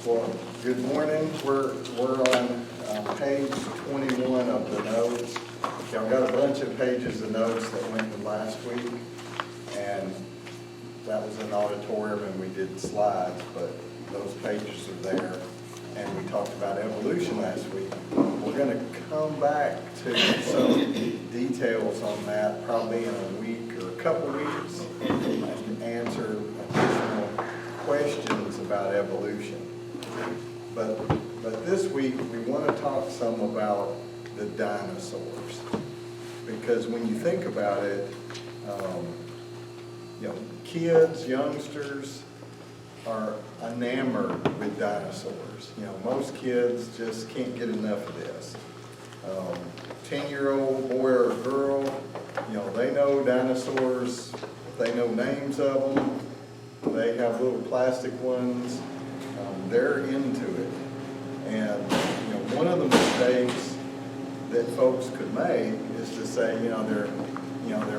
Well, good morning. We're on page 21 of the notes. Yeah, I've got a bunch of pages of notes that went to last week, and that was an auditorium, and we did slides, but those pages are there. And we talked about evolution last week. We're going to come back to some details on that probably in a week or a couple weeks and answer additional questions about evolution. But this week we want to talk some about the dinosaurs, because when you think about it, kids, youngsters are enamored with dinosaurs. Most kids just can't get enough of this. 10-year-old boy or girl, they know dinosaurs, they know names of them, they have little plastic ones, they're into it. And one of the mistakes that folks could make is to say, their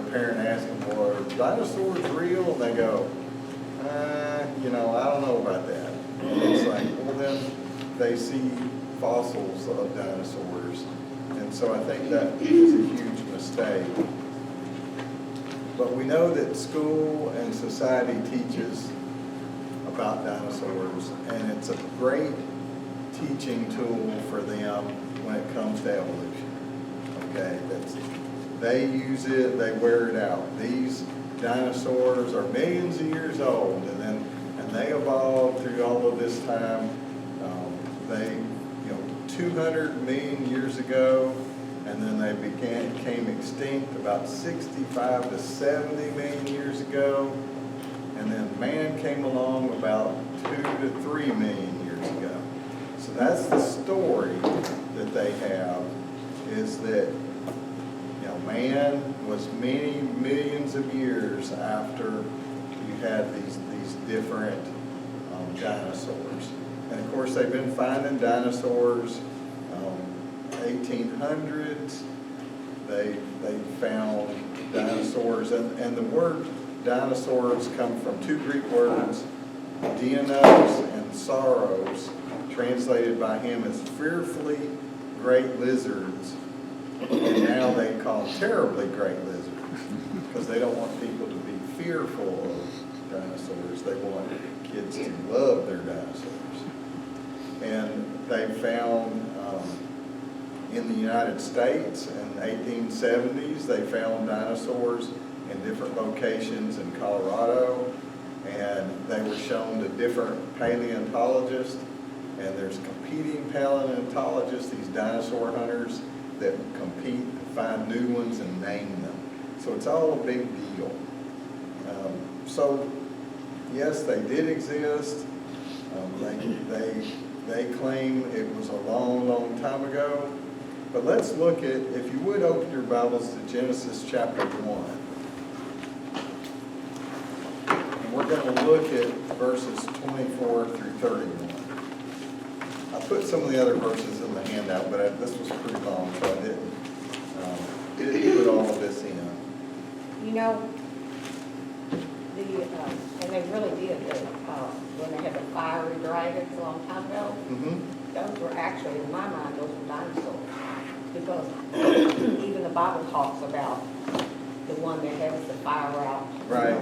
parent asks them, well, are dinosaurs real? And they go, I don't know about that. And it's like, well, then they see fossils of dinosaurs. And so I think that is a huge mistake. But we know that school and society teaches about dinosaurs, and it's a great teaching tool for them when it comes to evolution. Okay, they use it, they wear it out. These dinosaurs are millions of years old, and they evolved through all of this time. They, 200 million years ago, and then they became extinct about 65 to 70 million years ago, and then man came along about 2 to 3 million years ago. So that's the story that they have, is that man was many millions of years after you had these different dinosaurs. And of course they've been finding dinosaurs 1800s. They found dinosaurs, and the word dinosaurs come from two Greek words, Dinos and Sauros, translated by him as fearfully great lizards. And now they call them terribly great lizards, because they don't want people to be fearful of dinosaurs. They want kids to love their dinosaurs. And they found in the United States in the 1870s, they found dinosaurs in different locations in Colorado, and they were shown to different paleontologists, and there's competing paleontologists, these dinosaur hunters, that compete to find new ones and name them. So it's all a big deal. So yes, they did exist. They claim it was a long, long time ago. But let's look at, if you would open your Bibles to Genesis chapter 1. And we're going to look at verses 24 through 31. I put some of the other verses in the handout, but this was pretty long, so I didn't put all of this in. And they really did, when they had the fiery dragons a long time ago, those were actually, in my mind, those were dinosaurs. Because even the Bible talks about the one that has the fire out. Right.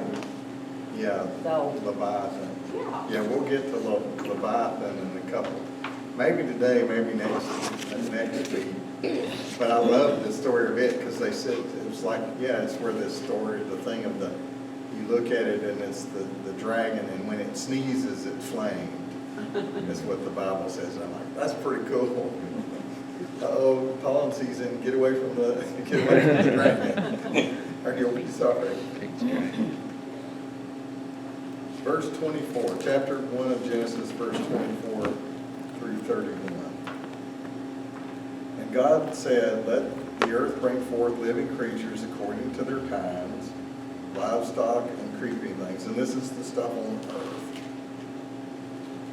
Yeah, So, Leviathan. yeah. We'll get to Leviathan in a couple. Maybe today, maybe next week. But I love the story of it, because they said it was like, it's where this story, the thing of you look at it and it's the dragon, and when it sneezes, it flamed. That's what the Bible says. And I'm like, that's pretty cool. Uh-oh, pollen season, get away from the dragon, or you'll be sorry. Verse 24, chapter 1 of Genesis, verse 24 through 31. And God said, let the earth bring forth living creatures according to their kinds, livestock and creeping things. And this is the stuff on earth.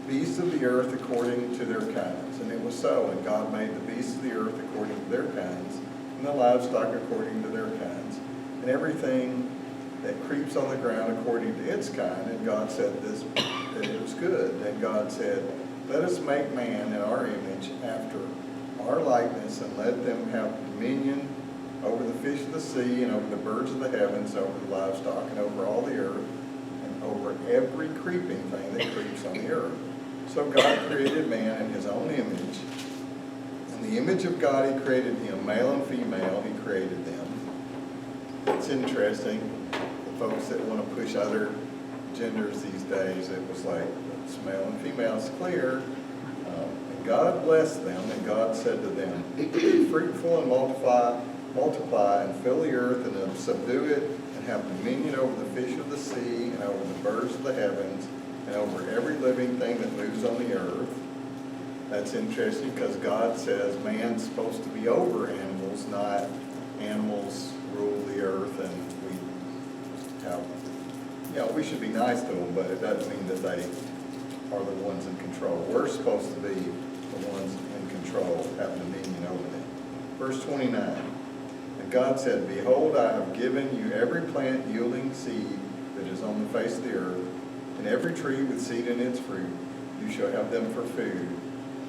Beasts of the earth according to their kinds. And it was so. And God made the beasts of the earth according to their kinds, and the livestock according to their kinds, and everything that creeps on the ground according to its kind. And God said that it was good. And God said, let us make man in our image after our likeness, and let them have dominion over the fish of the sea, and over the birds of the heavens, over the livestock, and over all the earth, and over every creeping thing that creeps on the earth. So God created man in his own image. In the image of God he created him, male and female he created them. It's interesting, the folks that want to push other genders these days, it was like, it's male and female, it's clear. And God blessed them, and God said to them, be fruitful and multiply and fill the earth, and subdue it, and have dominion over the fish of the sea, and over the birds of the heavens, and over every living thing that moves on the earth. That's interesting because God says man's supposed to be over animals, not animals rule the earth, and we have, we should be nice to them, but it doesn't mean that they are the ones in control. We're supposed to be the ones in control, have dominion over them. Verse 29, and God said, behold, I have given you every plant yielding seed that is on the face of the earth, and every tree with seed in its fruit. You shall have them for food.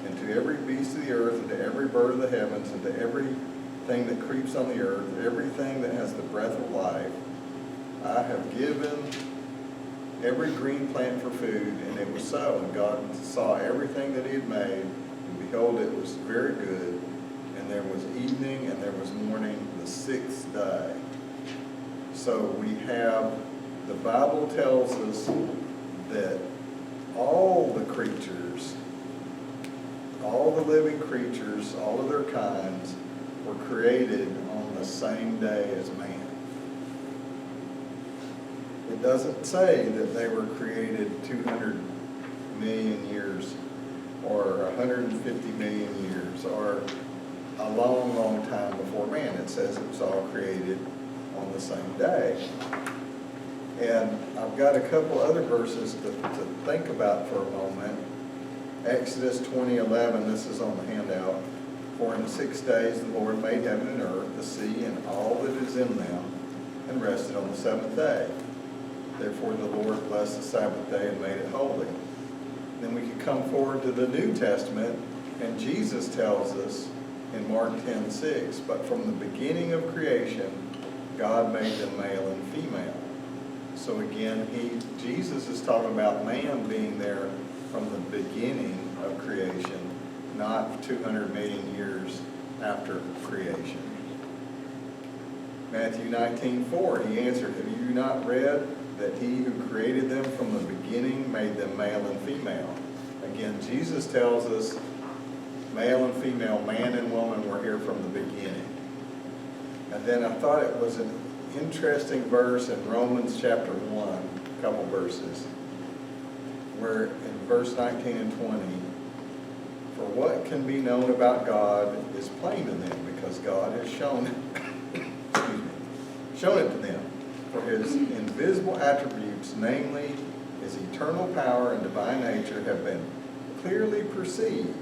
And to every beast of the earth, and to every bird of the heavens, and to everything that creeps on the earth, everything that has the breath of life, I have given every green plant for food. And it was so. And God saw everything that he had made, and behold, it was very good. And there was evening, and there was morning, the sixth day. So we have, the Bible tells us that all the creatures, all the living creatures, all of their kinds, were created on the same day as man. It doesn't say that they were created 200 million years or 150 million years or a long, long time before man. It says it was all created on the same day. And I've got a couple other verses to think about for a moment. Exodus 20:11, this is on the handout. For in 6 days the Lord made heaven and earth, the sea, and all that is in them, and rested on the seventh day. Therefore the Lord blessed the Sabbath day and made it holy. Then we can come forward to the New Testament, and Jesus tells us in Mark 10:6, but from the beginning of creation, God made them male and female. So again, Jesus is talking about man being there from the beginning of creation, not 200 million years after creation. Matthew 19:4, he answered, have you not read that he who created them from the beginning made them male and female? Again, Jesus tells us male and female, man and woman were here from the beginning. And then I thought it was an interesting verse in Romans chapter 1, a couple verses, where in verse 19 and 20, for what can be known about God is plain to them, because God has shown it to them. For his invisible attributes, namely his eternal power and divine nature, have been clearly perceived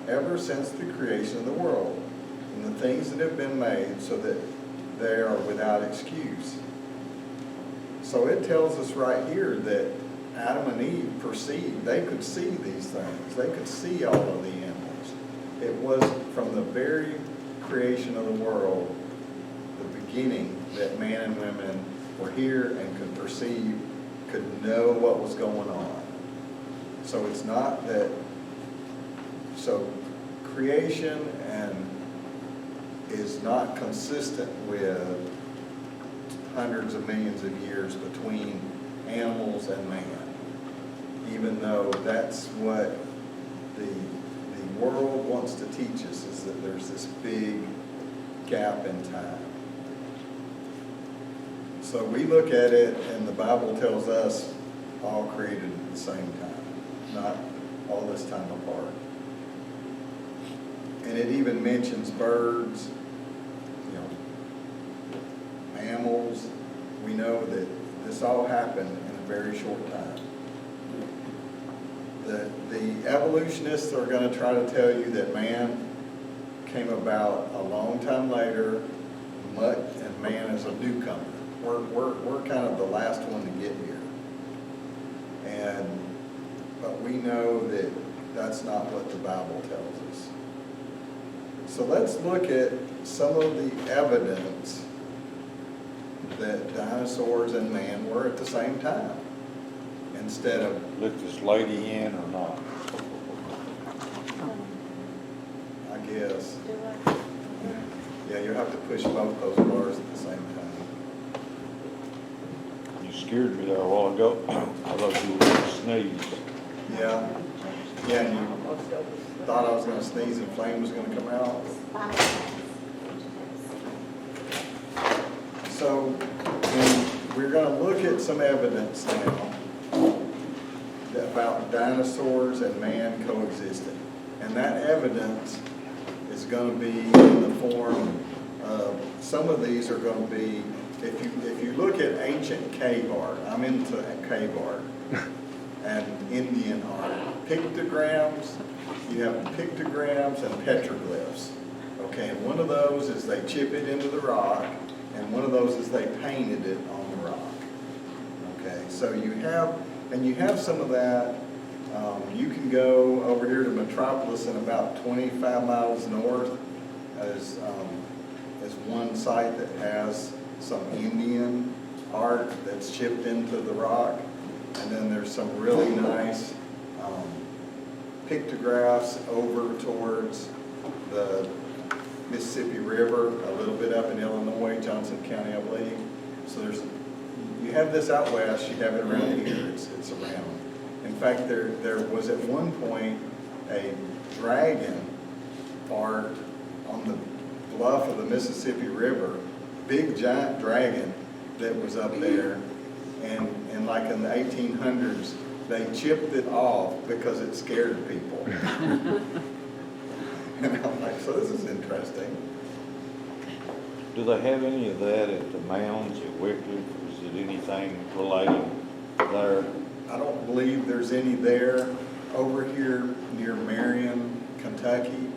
ever since the creation of the world, and the things that have been made, so that they are without excuse. So it tells us right here that Adam and Eve perceived, they could see these things. They could see all of the animals. It was from the very creation of the world, the beginning, that man and women were here and could perceive, could know what was going on. So it's not that, so creation is not consistent with hundreds of millions of years between animals and man, even though that's what the world wants to teach us, is that there's this big gap in time. So we look at it, and the Bible tells us all created at the same time, not all this time apart. And it even mentions birds, mammals. We know that this all happened in a very short time. The evolutionists are going to try to tell you that man came about a long time later, and man is a newcomer. We're kind of the last one to get here. But we know that That's not what the Bible tells us. So let's look at some of the evidence that dinosaurs and man were at the same time, instead of, Let this lady in or not? I guess. Yeah, you have to push both those bars at the same time. You scared me there a while ago. I thought you were going to sneeze. Yeah, yeah, and you thought I was gonna sneeze and flame was gonna come out. So, we're gonna look at some evidence now about dinosaurs and man coexisting. And that evidence is gonna be in the form of, some of these are gonna be, if you look at ancient cave art, I'm into cave art and Indian art. Pictograms, you have pictograms and petroglyphs. Okay, and one of those is they chip it into the rock, and one of those is they painted it on the rock. Okay, so you have some of that. You can go over here to Metropolis and about 25 miles north as one site that has some Indian art that's chipped into the rock. And then there's some really nice pictographs over towards the Mississippi River, a little bit up in Illinois, Johnson County, I believe. So you have this out west, you have it around here, it's around. In fact, there was at one point a dragon art on the bluff of the Mississippi River, big giant dragon that was up there, and like in the 1800s, they chipped it off because it scared people. And I'm like, so this is interesting. Do they have any of that at the mounds at Wycliffe? Is it anything related there? I don't believe there's any there. Over here near Marion, Kentucky,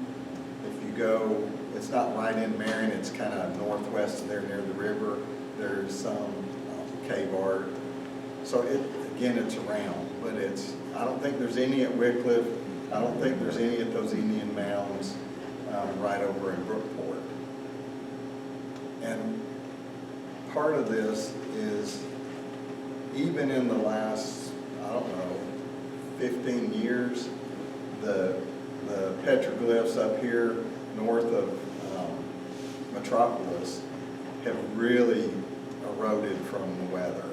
if you go, it's not right in Marion, it's kind of northwest of there near the river. There's some cave art. So again, it's around, but I don't think there's any at Wycliffe. I don't think there's any at those Indian mounds right over in Brookport. And part of this is, even in the last, I don't know, 15 years, the petroglyphs up here north of Metropolis have really eroded from the weather.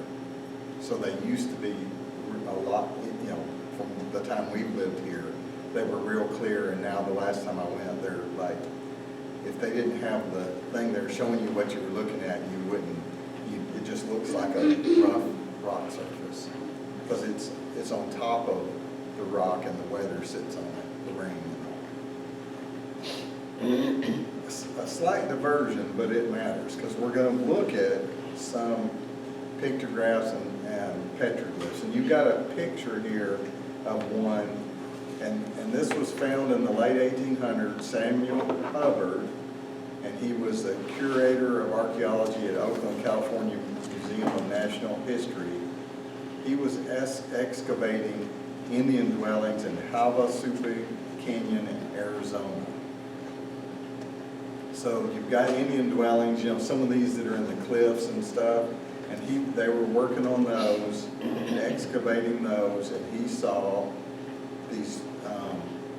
So they used to be a lot, from the time we lived here, they were real clear, and now the last time I went, they're like, if they didn't have the thing there showing you what you were looking at, you wouldn't, it just looks like a rough rock surface. Because it's on top of the rock and the weather sits on it, the rain and all. A slight diversion, but it matters, because we're going to look at some pictographs and petroglyphs. And you've got a picture here of one, and this was found in the late 1800s, Samuel Hubbard, and he was the curator of archaeology at Oakland, California Museum of National History. He was excavating Indian dwellings in Havasupai Canyon in Arizona. So you've got Indian dwellings, some of these that are in the cliffs and stuff, and they were working on those, excavating those, and he saw these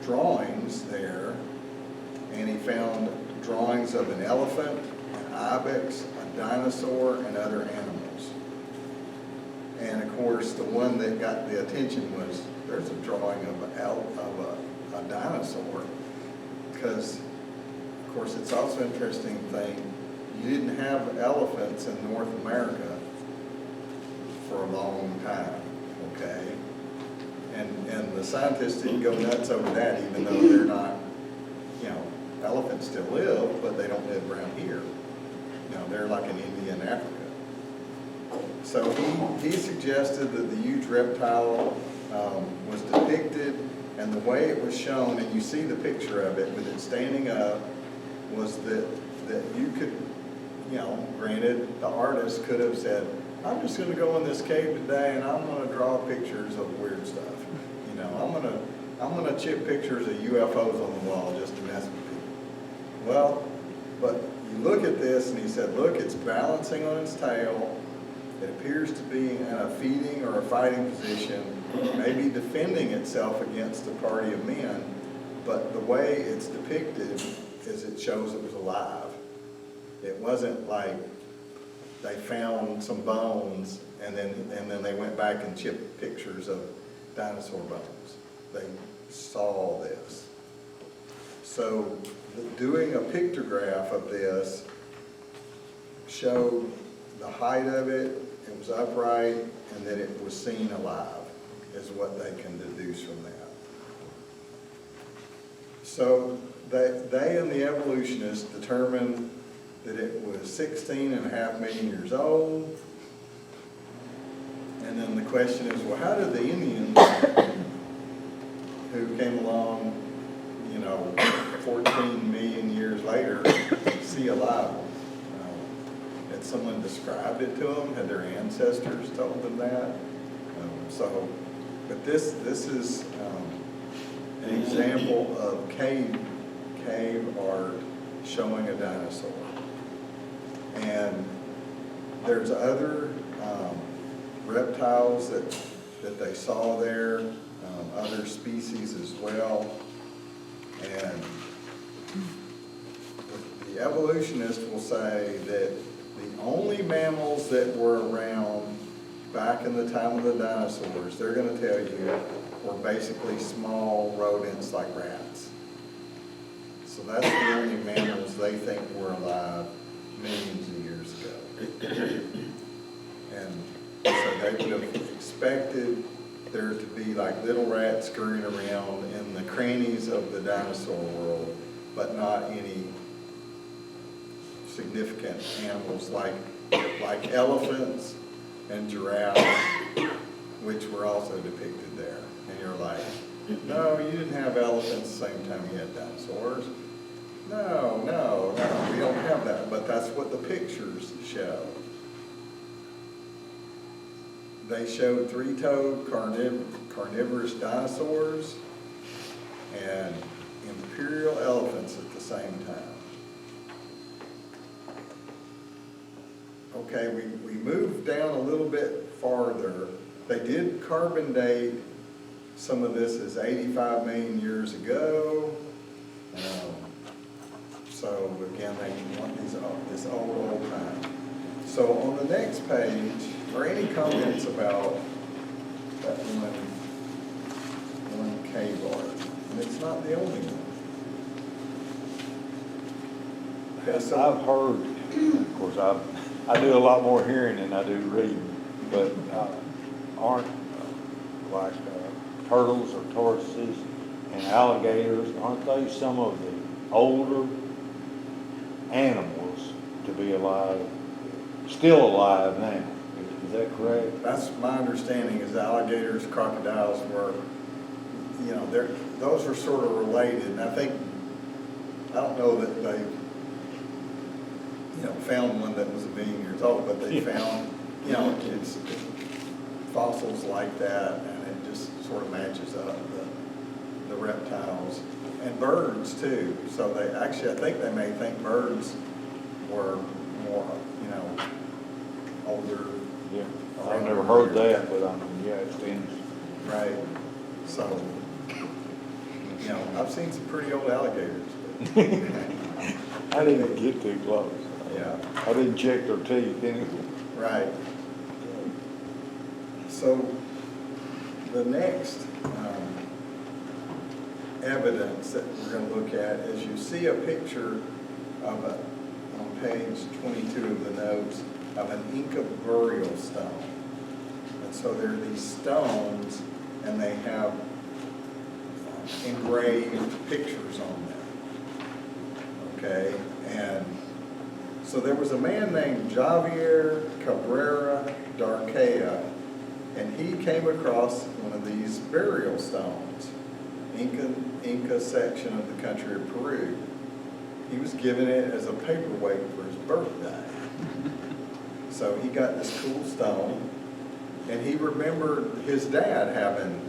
drawings there, and he found drawings of an elephant, an ibex, a dinosaur, and other animals. And of course, the one that got the attention was, there's a drawing of a dinosaur, because of course, it's also an interesting thing, you didn't have elephants in North America for a long time, okay? And the scientists didn't go nuts over that, even though they're not, elephants still live, but they don't live around here. They're like in India and Africa. So he suggested that the huge reptile was depicted, and the way it was shown, and you see the picture of it with it standing up, was that you could, granted, the artist could have said, I'm just going to go in this cave today and I'm going to draw pictures of weird stuff. I'm going want to chip pictures of UFOs on the wall just to mess with people. Well, but you look at this and he said, look, it's balancing on its tail. It appears to be in a feeding or a fighting position, maybe defending itself against a party of men, but the way it's depicted is it shows it was alive. It wasn't like they found some bones and then they went back and chipped pictures of dinosaur bones. They saw this. So doing a pictograph of this showed the height of it, it was upright, and that it was seen alive, is what they can deduce from that. So they and the evolutionists determined that it was 16.5 million years old. And then the question is, well, how did the Indians who came along, 14 million years later, see alive? Had someone described it to them? Had their ancestors told them that? But this is an example of cave art showing a dinosaur. And there's other reptiles that they saw there, other species as well. And the evolutionist will say that the only mammals that were around back in the time of the dinosaurs, they're going to tell you, were basically small rodents like rats. So that's the only mammals they think were alive millions of years ago. And so they would have expected there to be like little rats scurrying around in the crannies of the dinosaur world, but not any significant animals like elephants and giraffes, which were also depicted there. And you're like, no, you didn't have elephants the same time you had dinosaurs. No, we don't have that, but that's what the pictures show. They showed three-toed carnivorous dinosaurs and imperial elephants at the same time. Okay, we moved down a little bit farther. They did carbon date some of this as 85 million years ago. So again, they want this old time. So on the next page, are any comments about that one cave art? And it's not the only one. Okay, so I've heard, of course, I do a lot more hearing than I do reading, but aren't like turtles or tortoises and alligators, aren't they some of the older animals to be alive, still alive now? Is that correct? that's my understanding, is alligators, crocodiles were, those are sort of related. And I don't know that they, found one that was 1 million years old, but they found, it's fossils like that, and it just sort of matches up the reptiles and birds too. So I think they may think birds were more, older. Yeah, I've never heard that, but I mean, yeah, it seems. Right. So, I've seen some pretty old alligators. I didn't get too close. Yeah. I didn't check their teeth anyway. Right. So the next evidence that we're going to look at is you see a picture of on page 22 of the notes of an Inca burial stone. And so there are these stones and they have engraved pictures on them. Okay? And so there was a man named Javier Cabrera Darquea, and he came across one of these burial stones, Inca section of the country of Peru. He was given it as a paperweight for his birthday. So he got this cool stone, and he remembered his dad having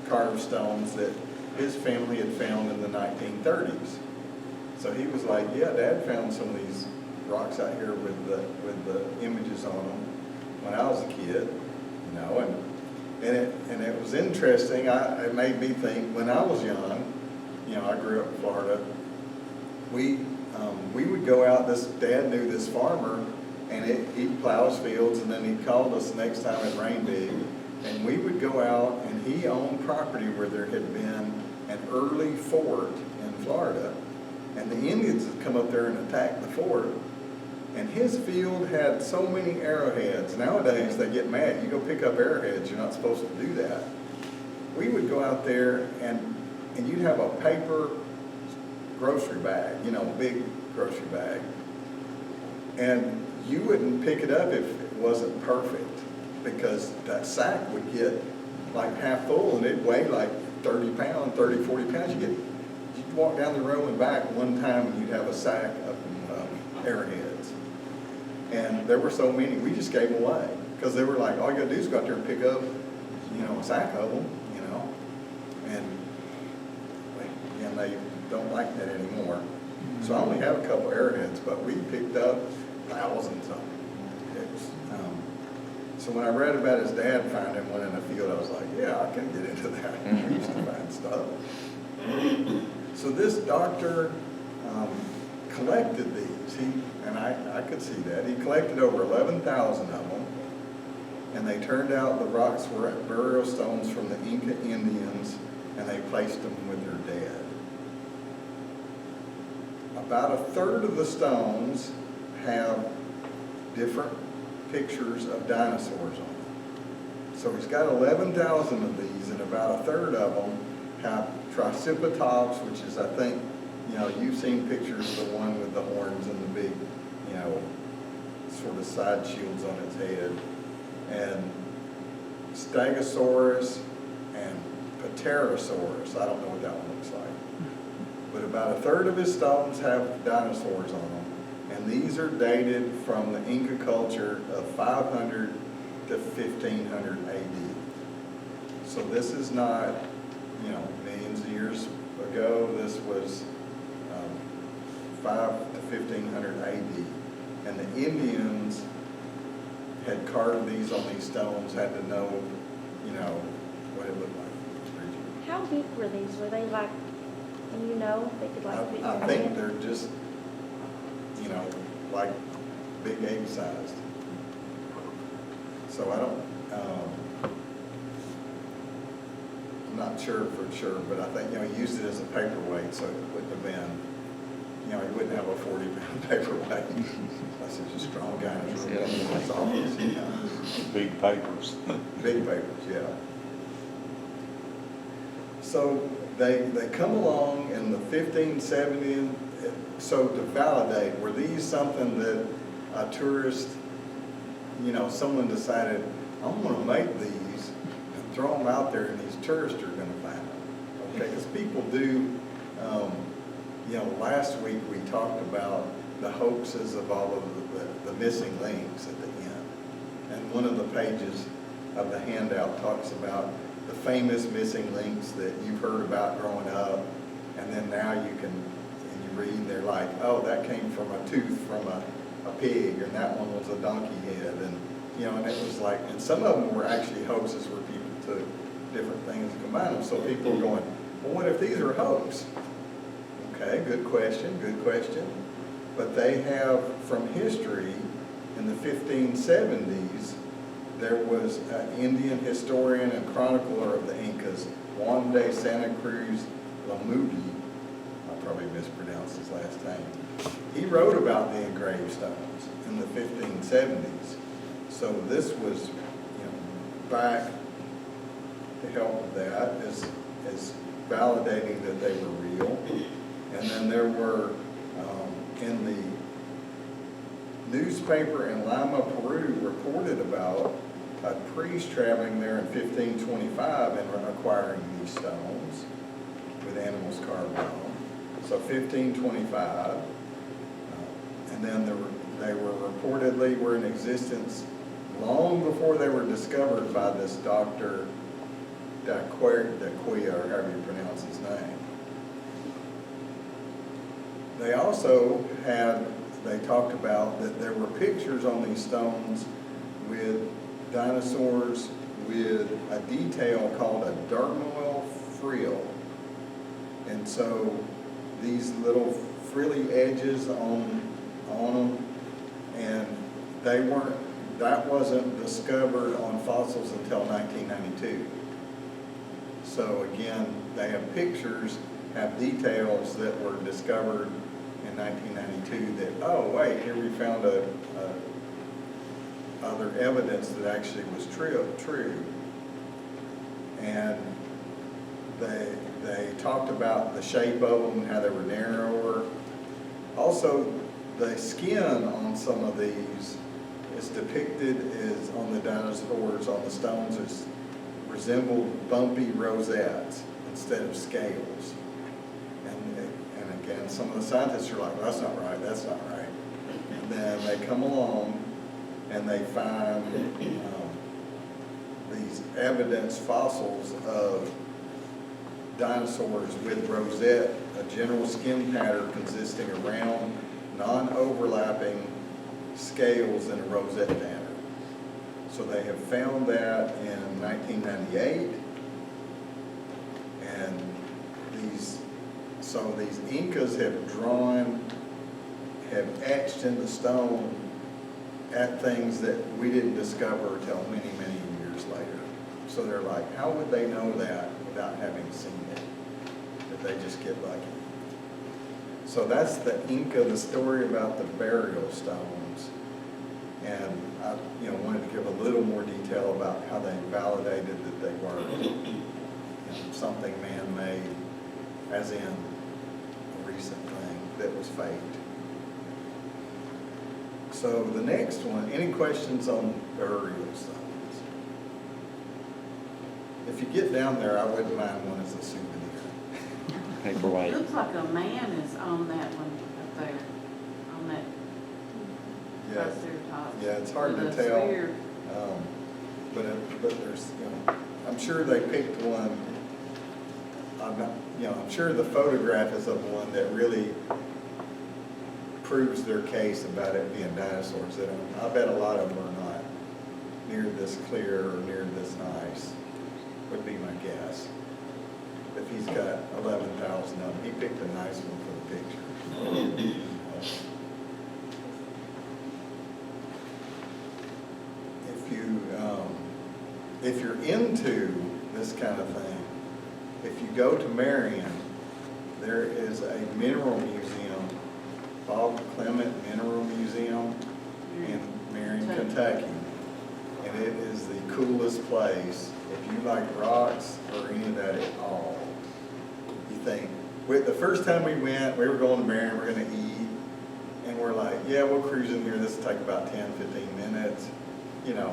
carved stones that his family had found in the 1930s. So he was like, yeah, Dad found some of these rocks out here with the images on them when I was a kid, you know, and it was interesting. It made me think, when I was young, you know, I grew up in Florida, we would go out, this Dad knew this farmer, and he'd plow his fields, and then he called us the next time it rained big, and we would go out, and he owned property where there had been an early fort in Florida, and the Indians had come up there and attacked the fort, and his field had so many arrowheads. Nowadays, they get mad. You go pick up arrowheads, you're not supposed to do that. We would go out there, and you'd have a paper grocery bag, you know, big grocery bag, and you wouldn't pick it up if it wasn't perfect, because that sack would get like half full, and it'd weigh like 30 pounds, 30, 40 pounds. You'd walk down the road and back one time, and you'd have a sack of arrowheads. And there were so many, we just gave them away, because they were like, all you gotta do is go out there and pick up, you know, a sack of them, you know, and they don't like that anymore. So I only have a couple arrowheads, but we picked up thousands of them. So when I read about his dad finding one in a field, I was like, yeah, I can get into that. We used to find stuff. So this doctor collected these, and I could see that. He collected over 11,000 of them, and they turned out the rocks were burial stones from the Inca Indians, and they placed them with their dead. About a third of the stones have different pictures of dinosaurs on them. So he's got 11,000 of these, and about a third of them have Triceratops, which is, I think, you know, you've seen pictures of the one with the horns and the big, you know, sort of side shields on its head, and Stegosaurus and Pterosaurus. I don't know what that one looks like. But about a third of his stones have dinosaurs on them, and these are dated from the Inca culture of 500 to 1500 AD. So this is not, you know, millions of years ago. This was 5 to 1500 AD. And the Indians had carved these on these stones, had to know, you know, what it looked like. How big were these? Were they like, you know, they could like fit in your I think hand? they're just, you know, like big egg sized. So I don't, I'm not sure for sure, but I think, you know, he used it as a paperweight, so it wouldn't have been, you know, he wouldn't have a 40-pound paperweight. Unless he's a strong guy in his room. That's obvious, you know. Big papers. Big papers, yeah. So they come along in the 1570s, so to validate, were these something that a tourist, you know, someone decided, I'm going to make these and throw them out there, and these tourists are going to find them, okay? Because people do, you know, last week we talked about the hoaxes of all of the missing links at the end. And one of the pages of the handout talks about the famous missing links that you've heard about growing up, and then now you can, and you read, they're like, oh, that came from a tooth from a pig, and that one was a donkey head, and, you know, and it was like, and some of them were actually hoaxes where people took different things and combined them. So people were going, well, what if these are hoax? Okay, good question, good question. But they have, from history, in the 1570s, there was an Indian historian and chronicler of the Incas, Juan de Santa Cruz Lamugi. I probably mispronounced his last name. He wrote about the engraved stones in the 1570s. So this was, you know, back to help with that, is validating that they were real. And then there were, in the newspaper in Lima, Peru, reported about a priest traveling there in 1525 and acquiring these stones with animals carved on them. So 1525, and then they were reportedly were in existence long before they were discovered by this doctor or however you pronounce his name. They also they talked about that there were pictures on these stones with dinosaurs with a detail called a dermal frill. And so these little frilly edges on them, and that wasn't discovered on fossils until 1992. So again, they have pictures, have details that were discovered in 1992 that, oh wait, here we found other evidence that actually was true. And they talked about the shape of them, how they were narrower. Also, the skin on some of these is depicted as on the dinosaurs, on the stones, as resembled bumpy rosettes instead of scales. And again, some of the scientists are like, well, that's not right, that's not right. And then they come along and they find these evidence fossils of dinosaurs with rosette, a general skin pattern consisting of round, non-overlapping scales in a rosette pattern. So they have found that in 1998, and these Incas have etched in the stone at things that we didn't discover until many, many years later. So they're like, how would they know that without having seen it? Did they just get lucky? So that's the Inca, the story about the burial stones. And I wanted to give a little more detail about how they validated that they were something man-made, as in a recent thing that was faked. So the next one, any questions on burial stones? If you get down there, I wouldn't mind one as a souvenir. Paperweight. Looks like a man is on that one up there, on that Yeah, triceratops. yeah, it's hard to With a tell. spear. But there's, I'm sure they picked one. I'm sure the photograph is of one that really proves their case about it being dinosaurs. I bet a lot of them are not near this clear or near this nice, would be my guess. If he's got 11,000 of them, he picked a nice one for the picture. If you're into this kind of thing, if you go to Marion, there is a mineral museum, Bob Clement Mineral Museum in Marion, Kentucky. And it is the coolest place. If you like rocks or any of that at all, you think, the first time we went, we were going to Marion, we're going to eat, and we're like, yeah, we'll cruise in here, this will take about 10, 15 minutes.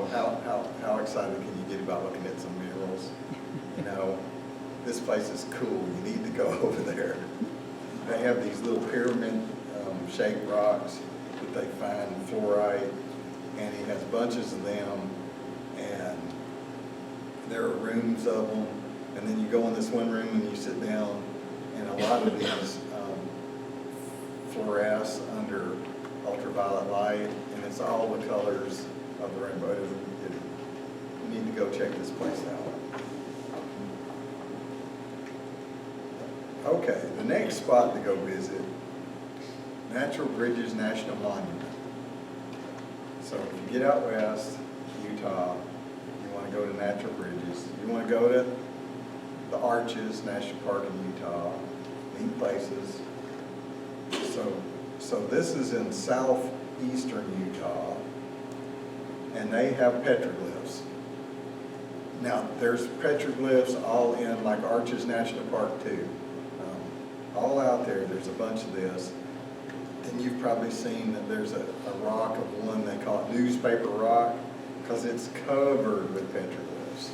How excited can you get about looking at some minerals? This place is cool, you need to go over there. They have these little pyramid shaped rocks that they find in fluorite, and he has bunches of them, and there are rooms of them, and then you go in this one room and you sit down, and a lot of these fluoresce under ultraviolet light, and it's all the colors of the rainbow. You need to go check this place out. Okay, the next spot to go visit, Natural Bridges National Monument. So if you get out west, Utah, you want to go to Natural Bridges. You want to go to the Arches National Park in Utah, neat places. So this is in southeastern Utah, and they have petroglyphs. Now, there's petroglyphs all in like Arches National Park too. All out there's a bunch of this. And you've probably seen that there's a rock of one, they call it newspaper rock, because it's covered with petroglyphs.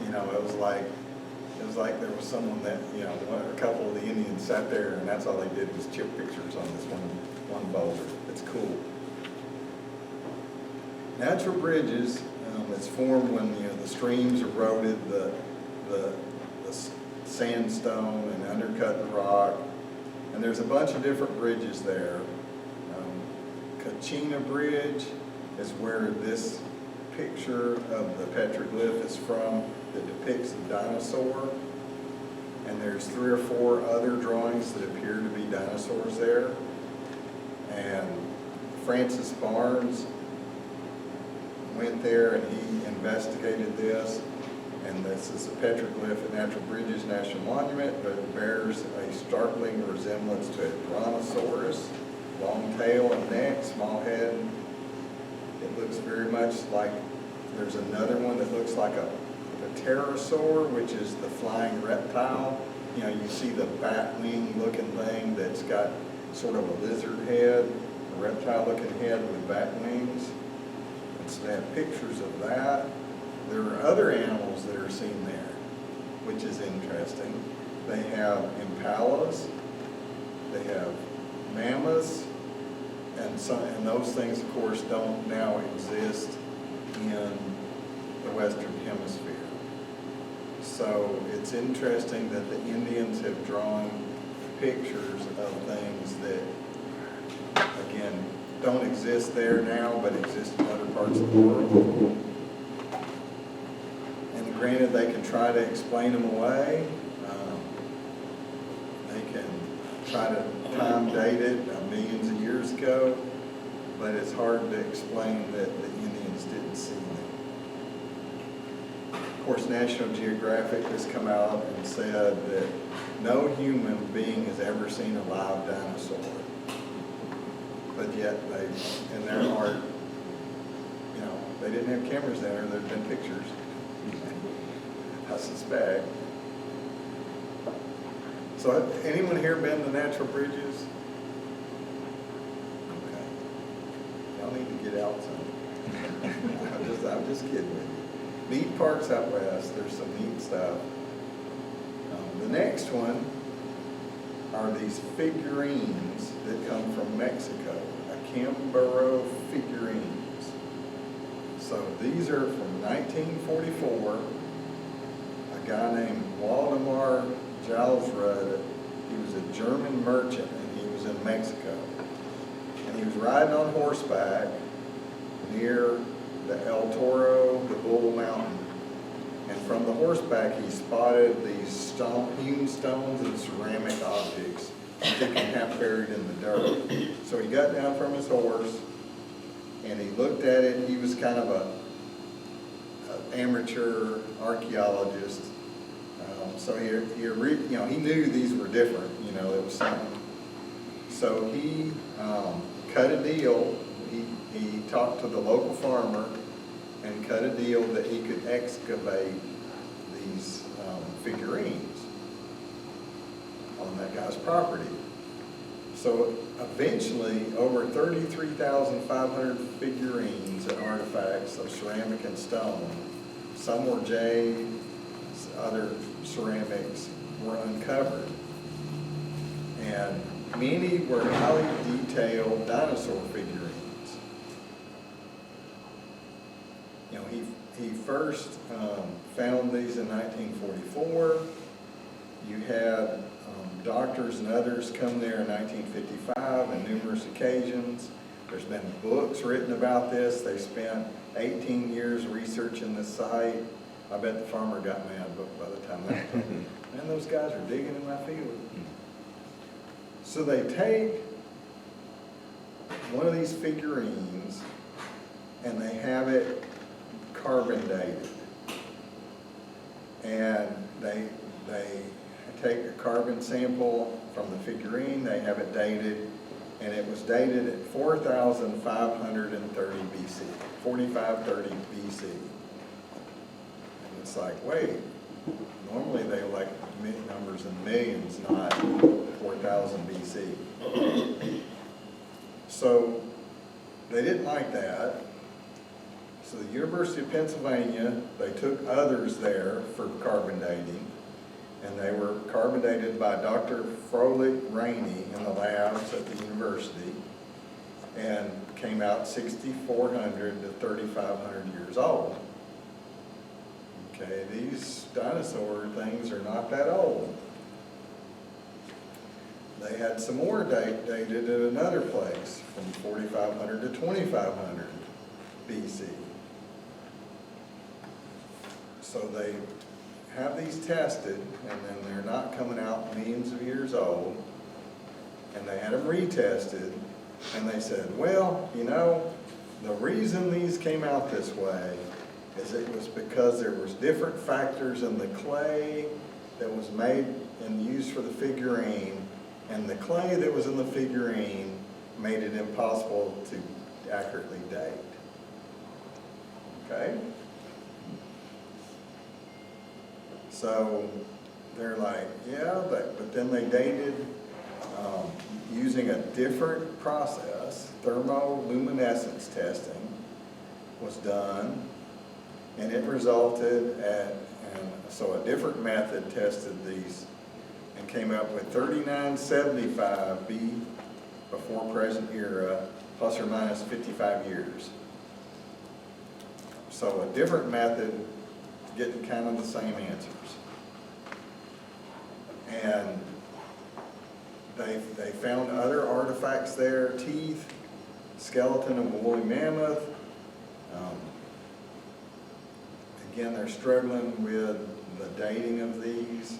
It was like there was someone that, a couple of the Indians sat there and that's all they did was chip pictures on this one boulder. It's cool. Natural bridges, it's formed when, the streams eroded the the sandstone and undercut the rock. And there's a bunch of different bridges there. Kachina Bridge is where this picture of the petroglyph is from that depicts the dinosaur. And there's 3 or 4 other drawings that appear to be dinosaurs there. And Francis Barnes went there and he investigated this. And this is a petroglyph at Natural Bridges National Monument, but it bears a startling resemblance to a brontosaurus. Long tail and neck, small head. It looks very much like, there's another one that looks like a pterosaur, which is the flying reptile. You know, you see the bat wing looking thing that's got sort of a lizard head, a reptile looking head with bat wings. And so they have pictures of that. There are other animals that are seen there, which is interesting. They have impalas, they have mammoths, and those things, of course, don't now exist in the Western Hemisphere. So it's interesting that the Indians have drawn pictures of things that, again, don't exist there now, but exist in other parts of the world. And granted, they can try to explain them away. They can try to time date it millions of years ago, but it's hard to explain that the Indians didn't see them. Of course, National Geographic has come out and said that no human being has ever seen a live dinosaur, but yet they, in their art, you know, they didn't have cameras there, there've been pictures, I suspect. So anyone here been to Natural Bridges? Okay. Y'all need to get out some. I'm just kidding with you. Neat parks out west, there's some neat stuff. The next one are these figurines that come from Mexico, a Kamboro Figurines. So these are from 1944. A guy named Waldemar Jalsrud, he was a German merchant and he was in Mexico. And he was riding on horseback near the El Toro, the Bull Mountain. And from the horseback he spotted these hewn stones and ceramic objects sticking half buried in the dirt. So he got down from his horse and he looked at it. He was kind of an amateur archaeologist. So he knew these were different, you know, it was something. So he cut a deal. He talked to the local farmer and cut a deal that he could excavate these figurines on that guy's property. So eventually, over 33,500 figurines and artifacts of ceramic and stone, some were jade, other ceramics, were uncovered. And many were highly detailed dinosaur figurines. You know, he first found these in 1944. You had doctors and others come there in 1955 on numerous occasions. There's been books written about this. They spent 18 years researching the site. I bet the farmer got mad by the time that was done. Man, those guys are digging in my field. So they take one of these figurines and they have it carbon dated. And they take a carbon sample from the figurine, they have it dated, and it was dated at 4,530 BC, 4530 BC. And it's like, wait, normally they like numbers in millions, not 4,000 BC. So they didn't like that. So the University of Pennsylvania, they took others there for carbon dating, and they were carbon dated by Dr. Froelich Rainey in the labs at the university, and came out 6,400 to 3,500 years old. Okay, these dinosaur things are not that old. They had some more dated at another place from 4,500 to 2,500 BC. So they have these tested, and then they're not coming out millions of years old. And they had them retested, and they said, well, you know, the reason these came out this way is it was because there was different factors in the clay that was made and used for the figurine, and the clay that was in the figurine made it impossible to accurately date. Okay? So they're like, yeah, but then they dated using a different process. Thermoluminescence testing was done, and it resulted at, so a different method tested these and came up with 3975 B before present era, plus or minus 55 years. So a different method getting kind of the same answers. And they found other artifacts there, teeth, skeleton of a woolly mammoth. Again, they're struggling with the dating of these.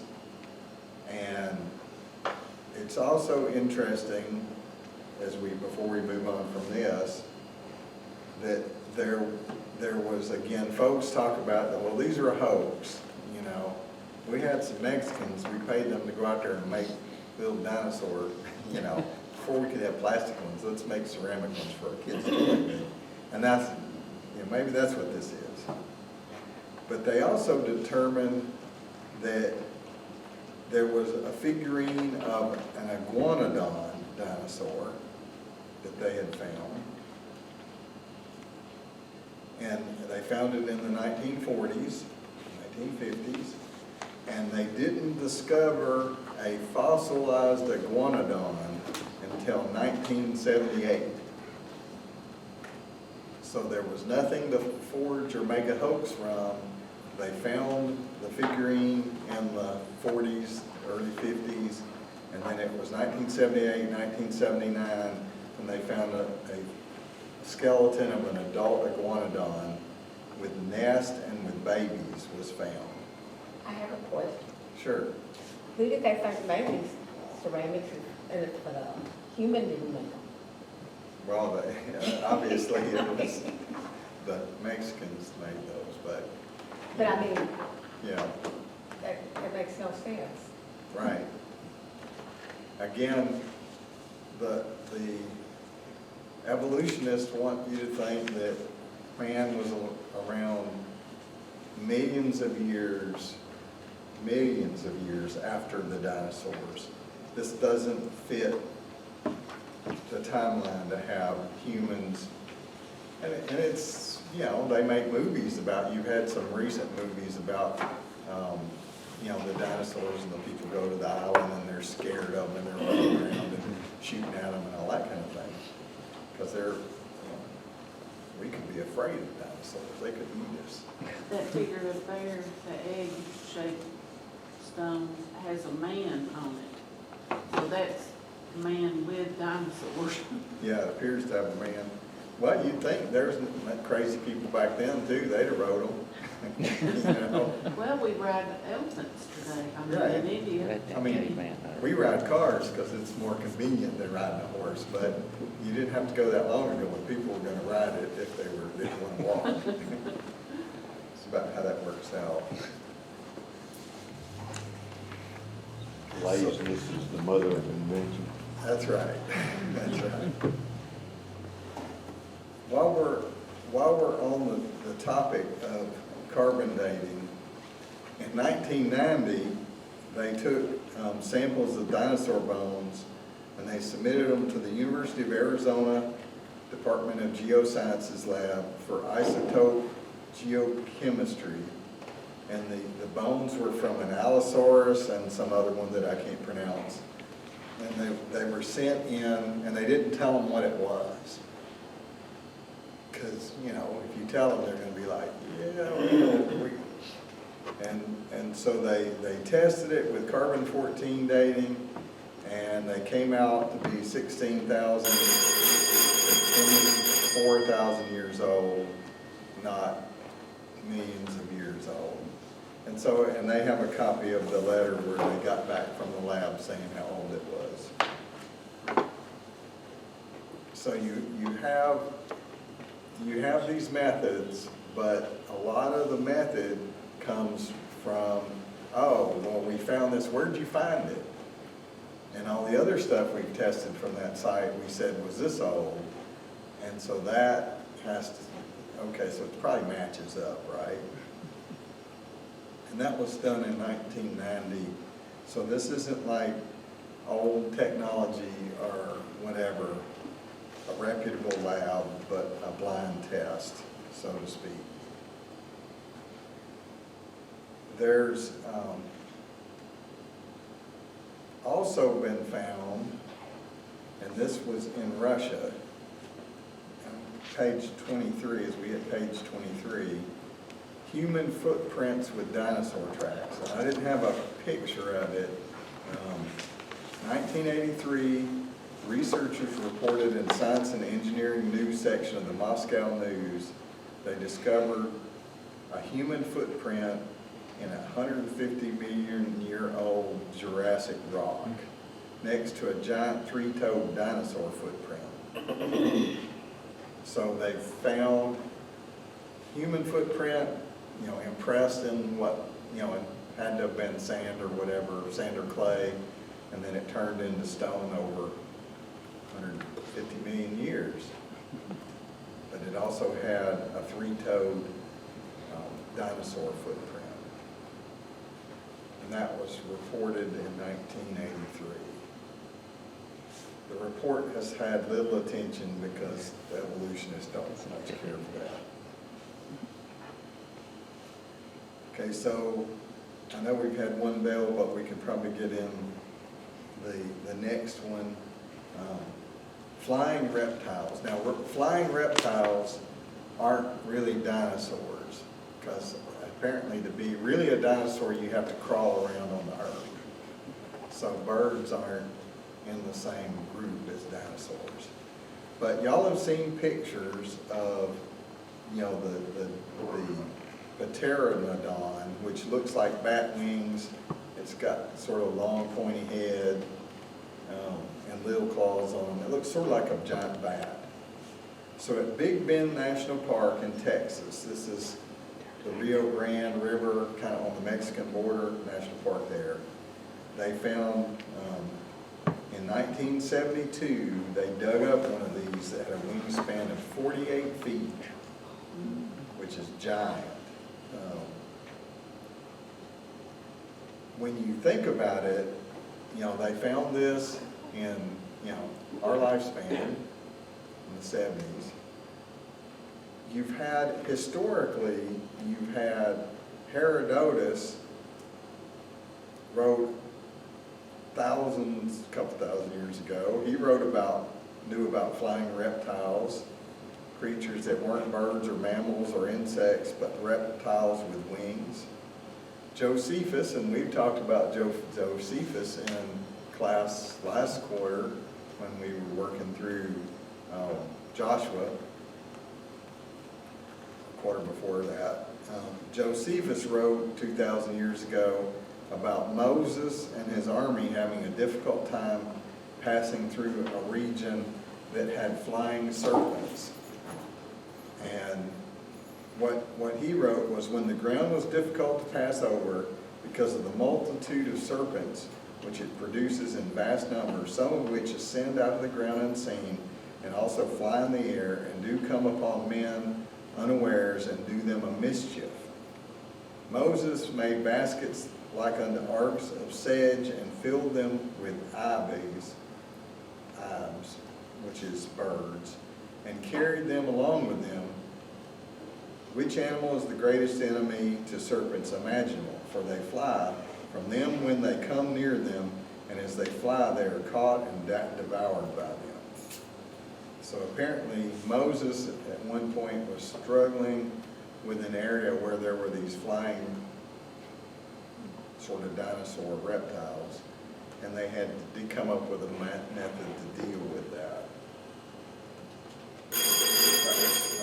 And it's also interesting, before we move on from this, that there was, again, folks talk about that, well, these are a hoax, you know. We had some Mexicans, we paid them to go out there and build dinosaur, you know, before we could have plastic ones, let's make ceramic ones for our kids to play with. And that's, you know, maybe that's what this is. But they also determined that there was a figurine of an iguanodon dinosaur that they had found. And they found it in the 1940s, 1950s, and they didn't discover a fossilized iguanodon until 1978. So there was nothing to forge or make a hoax from. They found the figurine in the 40s, early 50s, and then it was 1978, 1979, when they found a skeleton of an adult iguanodon with nest and with babies was found. I have a question. Sure. Who did they think made these ceramics and human didn't make them? Well, obviously it was the Mexicans made those, but. But I mean, Yeah, that makes no sense. right. Again, the evolutionists want you to think that man was around millions of years after the dinosaurs. This doesn't fit the timeline to have humans, and it's, you know, they make movies about, you've had some recent movies about, you know, the dinosaurs, and the people go to the island and they're scared of them and they're running around and shooting at them and all that kind of thing. Because they're, you know, we could be afraid of dinosaurs, they could eat us. That figure up there, the egg-shaped stone, has a man on it. So that's a man with dinosaurs. Yeah, it appears to have a man. Well, you'd think there's crazy people back then too, they'd have rode them. You know? Well, we ride elephants today, Right. in India. I mean, we ride cars because it's more convenient than riding a horse, but you didn't have to go that long ago when people were going to ride it if they didn't want to walk. It's about how that works out. Laziness is the mother of invention. That's right. That's right. While we're on the topic of carbon dating, in 1990, they took samples of dinosaur bones and they submitted them to the University of Arizona Department of Geosciences lab for isotope geochemistry. And the bones were from an Allosaurus and some other one that I can't pronounce. And they were sent in, and they didn't tell them what it was. Because, you know, if you tell them, they're going to be like, yeah, And so they tested it with carbon-14 dating, and they came out to be 16,000 to 24,000 years old, not millions of years old. And so, and they have a copy of the letter where they got back from the lab saying how old it was. So you have these methods, but a lot of the method comes from, oh, well, we found this, where'd you find it? And all the other stuff we've tested from that site, we said was this old. And so that has to, okay, so it probably matches up, right? And that was done in 1990. So this isn't like old technology or whatever, a reputable lab, but a blind test, so to speak. There's also been found, and this was in Russia, page 23, as we hit page 23, human footprints with dinosaur tracks. And I didn't have a picture of it. 1983, researchers reported in Science and Engineering News section of the Moscow News, they discovered a human footprint in a 150 million year old Jurassic rock next to a giant three-toed dinosaur footprint. So they found human footprint, you know, impressed in what, you know, it had to have been sand or whatever, sand or clay, and then it turned into stone over 150 million years. But it also had a three-toed dinosaur footprint. And that was reported in 1983. The report has had little attention because the evolutionists don't much care for that. Okay, so I know we've had one bell, but we could probably get in the next one. Flying reptiles. Now, flying reptiles aren't really dinosaurs, because apparently to be really a dinosaur, you have to crawl around on the earth. So birds aren't in the same group as dinosaurs. But y'all have seen pictures of, you know, the pteranodon, which looks like bat wings. It's got sort of long pointy head and little claws on them. It looks sort of like a giant bat. So at Big Bend National Park in Texas, this is the Rio Grande River, kind of on the Mexican border, national park there. They found, in 1972, they dug up one of these that had a wingspan of 48 feet, which is giant. When you think about it, you know, they found this in, you know, our lifespan in the 70s. You've had, historically, you've had Herodotus wrote a couple thousand years ago. He knew about flying reptiles, creatures that weren't birds or mammals or insects, but reptiles with wings. Josephus, and we've talked about Josephus in class last quarter when we were working through Joshua, quarter before that. Josephus wrote 2,000 years ago about Moses and his army having a difficult time passing through a region that had flying serpents. And what he wrote was, when the ground was difficult to pass over because of the multitude of serpents which it produces in vast numbers, some of which ascend out of the ground unseen and also fly in the air and do come upon men unawares and do them a mischief. Moses made baskets like unto arks of sedge and filled them with ibis, which is birds, and carried them along with them. Which animal is the greatest enemy to serpents imaginable? For they fly from them when they come near them, and as they fly they are caught and devoured by them. So apparently Moses at one point was struggling with an area where there were these flying sort of dinosaur reptiles, and they had to come up with a method to deal with that. That was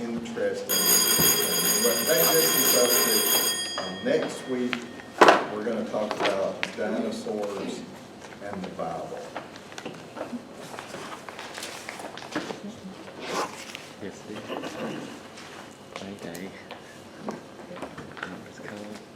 interesting thing. But this is subject. Next week, we're going to talk about dinosaurs and the Bible. Yes, okay. It's cold.